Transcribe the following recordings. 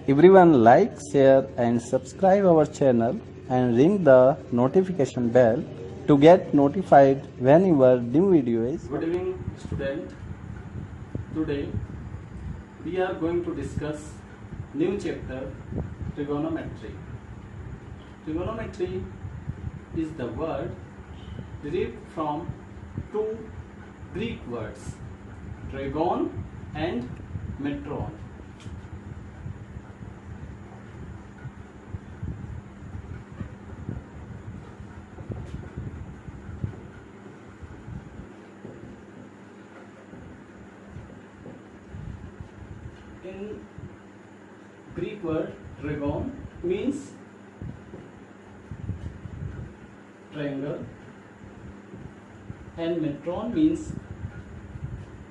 Everyone like, share and subscribe our channel and ring the notification bell to get notified whenever new video is. Good evening, student. Today we are going to discuss new chapter, trigonometry. Trigonometry is the word derived from two Greek words, trigon and metron. In Greek word trigon means triangle and metron means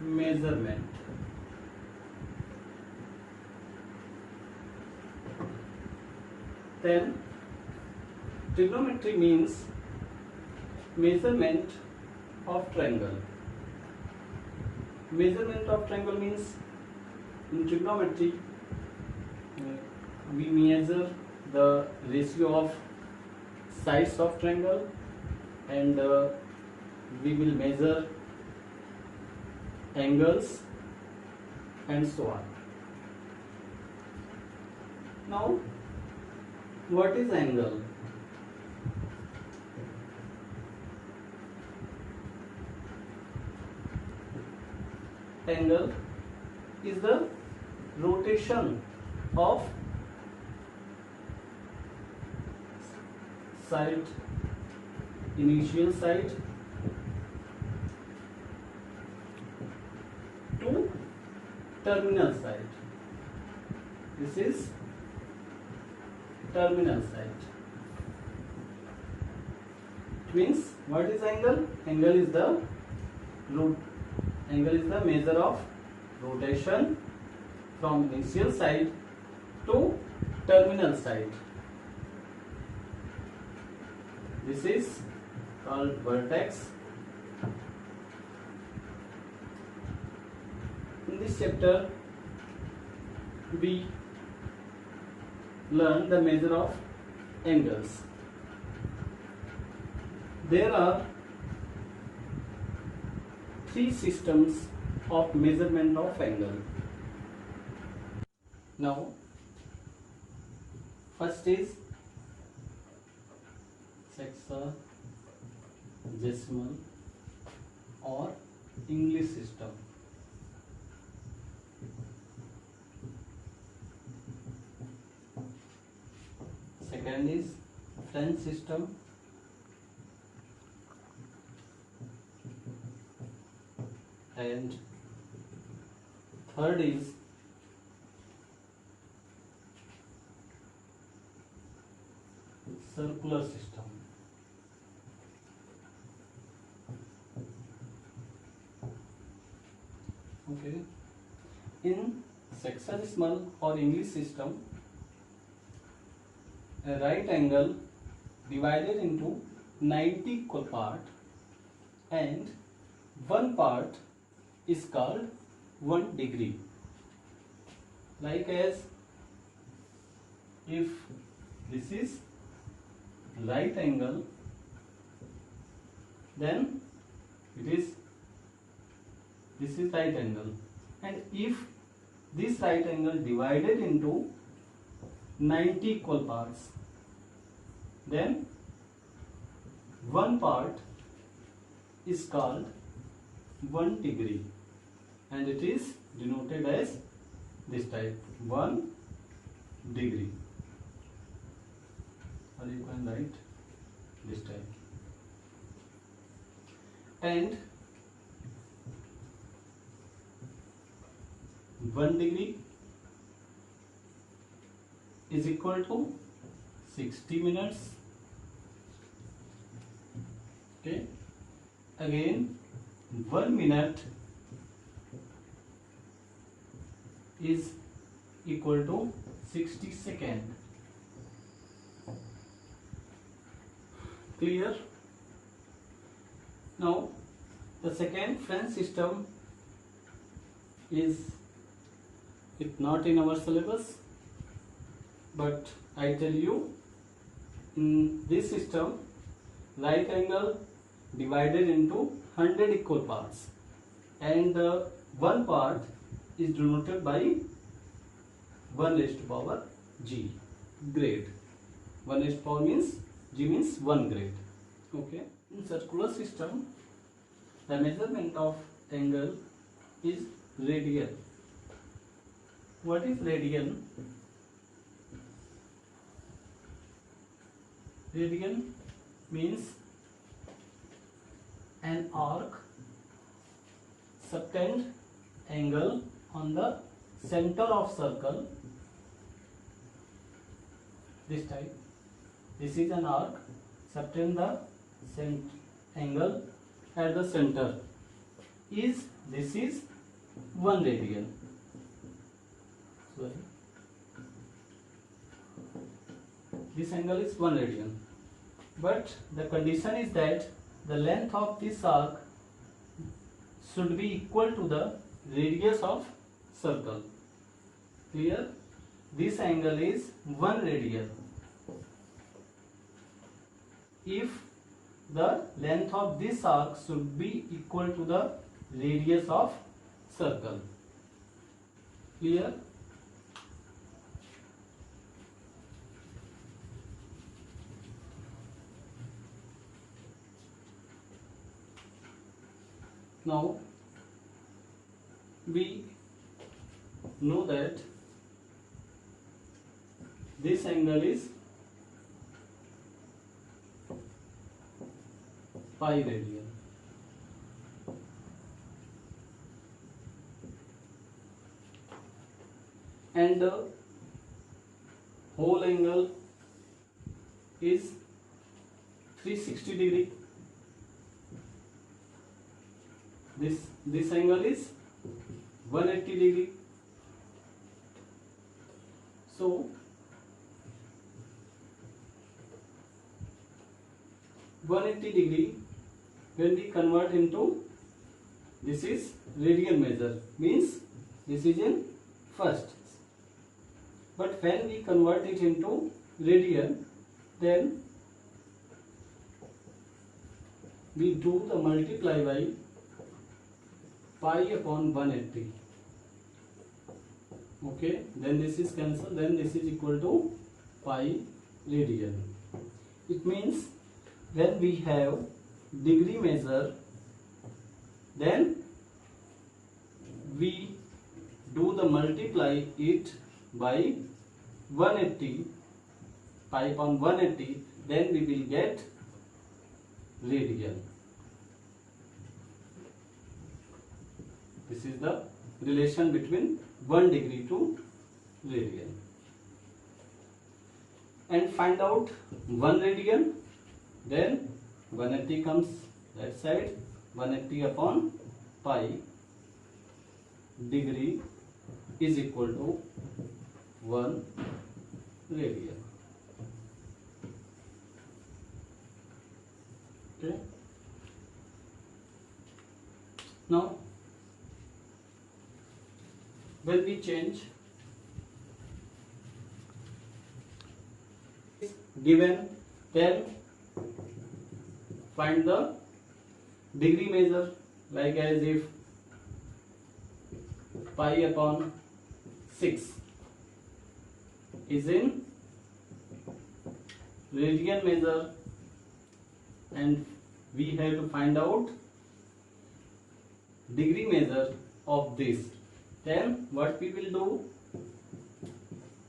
measurement. Then trigonometry means measurement of triangle. Measurement of triangle means in trigonometry we measure the ratio of sides of triangle and we will measure angles and so on. Now, what is angle? Angle is the rotation of side, initial side to terminal side. This is terminal side. It means what is angle? Angle is the measure of rotation from initial side to terminal side. This is called vertex. In this chapter we learn the measure of angles. There are three systems of measurement of angle. Now, first is sexagesimal or English system. Second is French system. And third is circular system. Okay. In sexagesimal or English system, a right angle divided into 90 equal parts and one part is called 1 degree. Like as if this is right angle, then this is right angle, and if this right angle divided into 90 equal parts, then one part is called 1 degree and it is denoted as this type, 1 degree, or you can write this type. And 1 degree is equal to 60 minutes. Okay. Again, 1 minute is equal to 60 seconds. Clear? Now, the second French system is it not in our syllabus, but I tell you, in this system, right angle divided into 100 equal parts, and one part is denoted by 1 raised to power g, grade. 1 raised to power means g means 1 grade. Okay. In circular system, the measurement of angle is radian. What is radian? Radian means an arc subtend angle on the center of circle. This type. This is an arc subtend the angle at the center. This is 1 radian. Sorry. This angle is 1 radian. But the condition is that the length of this arc should be equal to the radius of circle. Clear? This angle is 1 radian. If the length of this arc should be equal to the radius of circle. Clear? Now we know that this angle is pi radian. And the whole angle is 360 degree. This angle is 180 degree. So degree, when we convert into, this is radian measure, means this is in first. But when we convert it into radian, then we do the multiply by pi upon 180. Okay, then this is cancelled, then this is equal to pi radian. It means when we have degree measure, then we do the multiply it by 180, pi upon 180, then we will get radian. This is the relation between 1 degree to radian. And find out 1 radian, then 180 comes that side, 180 upon pi degree is equal to 1 radian. Okay. Now when we change given, then find the degree measure, like as if pi upon 6 is in radian measure, and we have to find out degree measure of this. Then what we will do,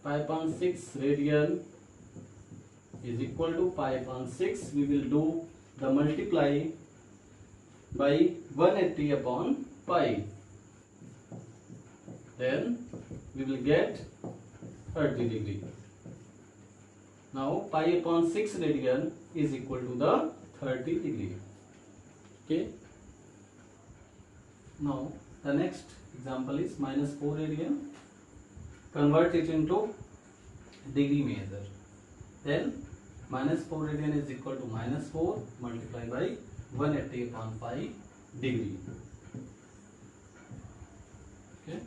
pi upon 6 radian is equal to pi upon 6. We will do the multiply by 180 upon pi. Then we will get 30 degree. Now pi upon 6 radian is equal to the 30 degree. Okay. Now the next example is minus 4 radian. Convert it into degree measure. Then minus 4 radian is equal to minus 4 multiplied by 180 upon pi degree. Okay.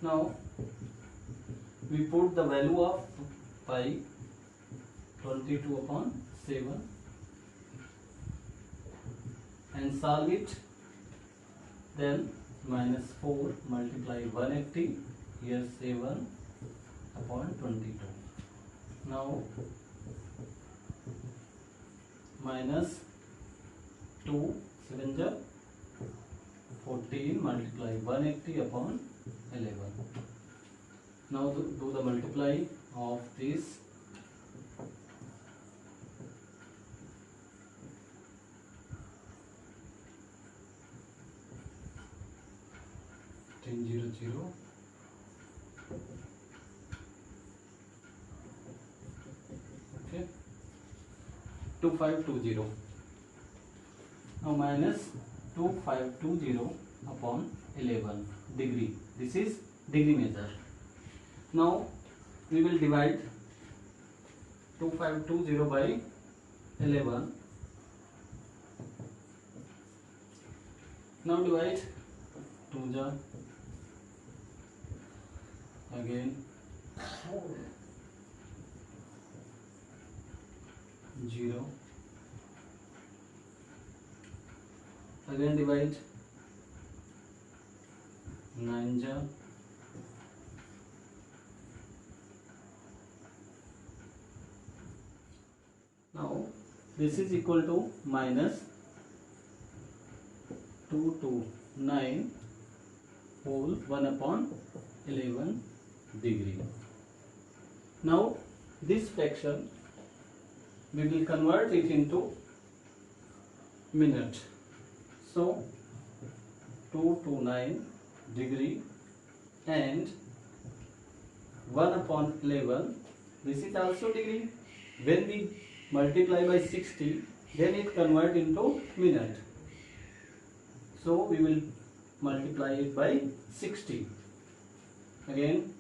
Now we put the value of pi 22 upon 7 and solve it. Then minus 4 multiply 180, here 7 upon 22. Now minus 2 7 ja 14 multiply 180 upon 11. Now do the multiply of this. Zero zero. Okay. 2520. Now minus 2520 upon 11 degree. This is degree measure. Now we will divide 2520 by 11. Now divide 2 ja again 0, again divide 9 ja now this is equal to minus 229 whole 1 upon 11 degree. Now this fraction we will convert it into minute. So 229 degree and 1 upon 11, this is also degree. When we multiply by 60, then it convert into minute. So we will multiply it by 60. Again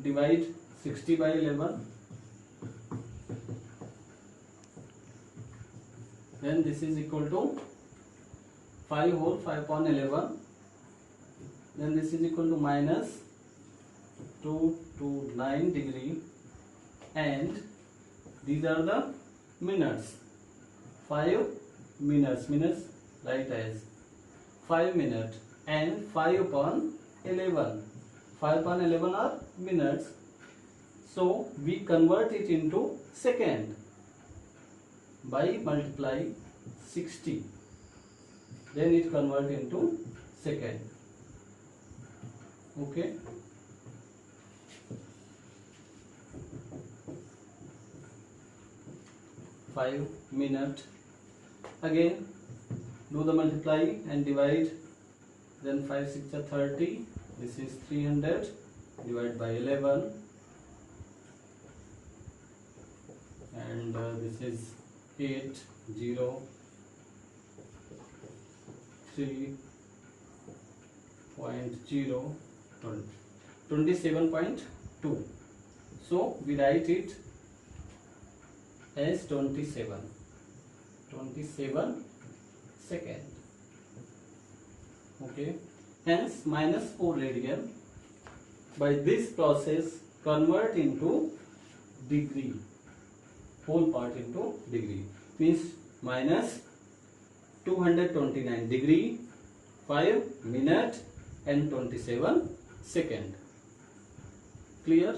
divide 60 by 11. Then this is equal to 5 whole 5 upon 11. Then this is equal to minus 229 degree and these are the minutes. 5 minutes, write as 5 minutes and 5 upon 11. 5 upon 11 are minutes. So we convert it into second by multiply 60. Then it convert into second. Okay. Five minute. Again do the multiply and divide. Then 5 6 are 30. This is 300. Divide by 11. And this is 8 0 3.0 27.2. So we write it as 27 second. Okay. Hence minus 4 radian. By this process convert into degree. Whole part into degree. Means minus 229 degree, 5 minute and 27 second. Clear?